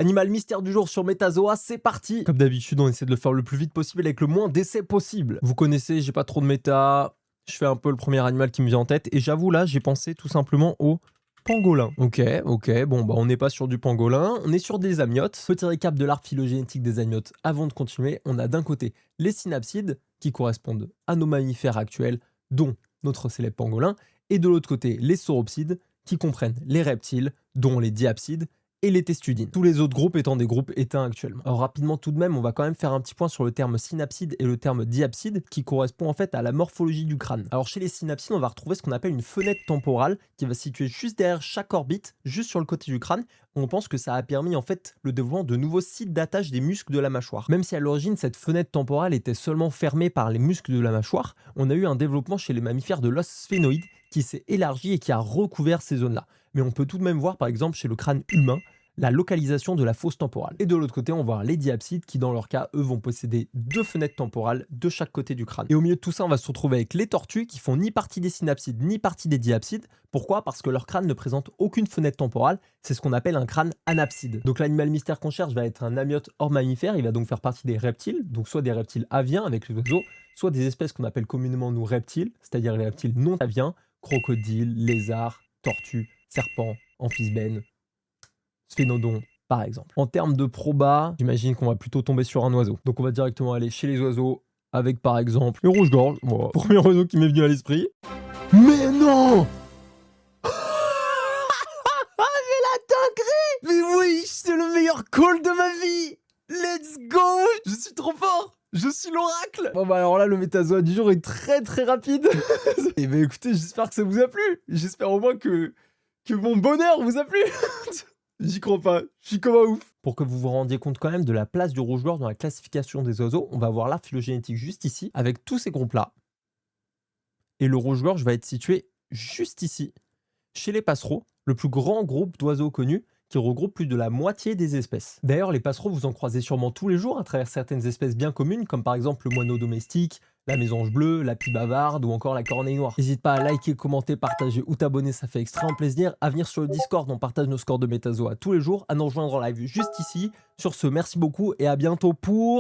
Animal mystère du jour sur Metazoa, c'est parti. Comme d'habitude, on essaie de le faire le plus vite possible avec le moins d'essais possible. Vous connaissez, j'ai pas trop de méta, je fais un peu le premier animal qui me vient en tête, et j'avoue là, j'ai pensé tout simplement au pangolin. Ok, bon bah on n'est pas sur du pangolin, on est sur des amniotes. Petit récap de l'arbre phylogénétique des amniotes avant de continuer, on a d'un côté les synapsides qui correspondent à nos mammifères actuels, dont notre célèbre pangolin, et de l'autre côté les sauropsides qui comprennent les reptiles, dont les diapsides, et les testudines. Tous les autres groupes étant des groupes éteints actuellement. Alors rapidement tout de même, on va quand même faire un petit point sur le terme synapside et le terme diapside qui correspond en fait à la morphologie du crâne. Alors chez les synapsides, on va retrouver ce qu'on appelle une fenêtre temporale qui va se situer juste derrière chaque orbite, juste sur le côté du crâne. On pense que ça a permis en fait le développement de nouveaux sites d'attache des muscles de la mâchoire. Même si à l'origine cette fenêtre temporale était seulement fermée par les muscles de la mâchoire, on a eu un développement chez les mammifères de l'os sphénoïde qui s'est élargi et qui a recouvert ces zones-là. Mais on peut tout de même voir par exemple chez le crâne humain la localisation de la fosse temporale. Et de l'autre côté, on va voir les diapsides qui, dans leur cas, eux, vont posséder deux fenêtres temporales de chaque côté du crâne. Et au milieu de tout ça, on va se retrouver avec les tortues qui font ni partie des synapsides, ni partie des diapsides. Pourquoi? Parce que leur crâne ne présente aucune fenêtre temporale. C'est ce qu'on appelle un crâne anapside. Donc l'animal mystère qu'on cherche va être un amniote hors mammifère. Il va donc faire partie des reptiles, donc soit des reptiles aviens avec les oiseaux, soit des espèces qu'on appelle communément nous reptiles, c'est-à-dire les reptiles non aviens, crocodiles, lézards, tortues, serpents, amphisbènes, sphénodon, par exemple. En termes de proba, j'imagine qu'on va plutôt tomber sur un oiseau. Donc on va directement aller chez les oiseaux avec par exemple le rouge-gorge. Bon, premier oiseau qui m'est venu à l'esprit. Mais non. J'ai la dinguerie. Mais oui, c'est le meilleur call de ma vie. Let's go. Je suis trop fort. Je suis l'oracle. Bon bah alors là, le métazoa du jour est très très rapide. Et bah écoutez, j'espère que ça vous a plu. J'espère au moins que mon bonheur vous a plu. J'y crois pas, je suis comme un ouf. Pour que vous vous rendiez compte quand même de la place du rouge-gorge dans la classification des oiseaux, on va voir l'arbre phylogénétique juste ici, avec tous ces groupes-là. Et le rouge-gorge va être situé juste ici, chez les passereaux, le plus grand groupe d'oiseaux connus, qui regroupe plus de la moitié des espèces. D'ailleurs, les passereaux, vous en croisez sûrement tous les jours à travers certaines espèces bien communes, comme par exemple le moineau domestique, la mésange bleue, la pie bavarde ou encore la corneille noire. N'hésite pas à liker, commenter, partager ou t'abonner, ça fait extrêmement plaisir. À venir sur le Discord, on partage nos scores de Metazoa tous les jours, à nous rejoindre en live juste ici. Sur ce, merci beaucoup et à bientôt pour...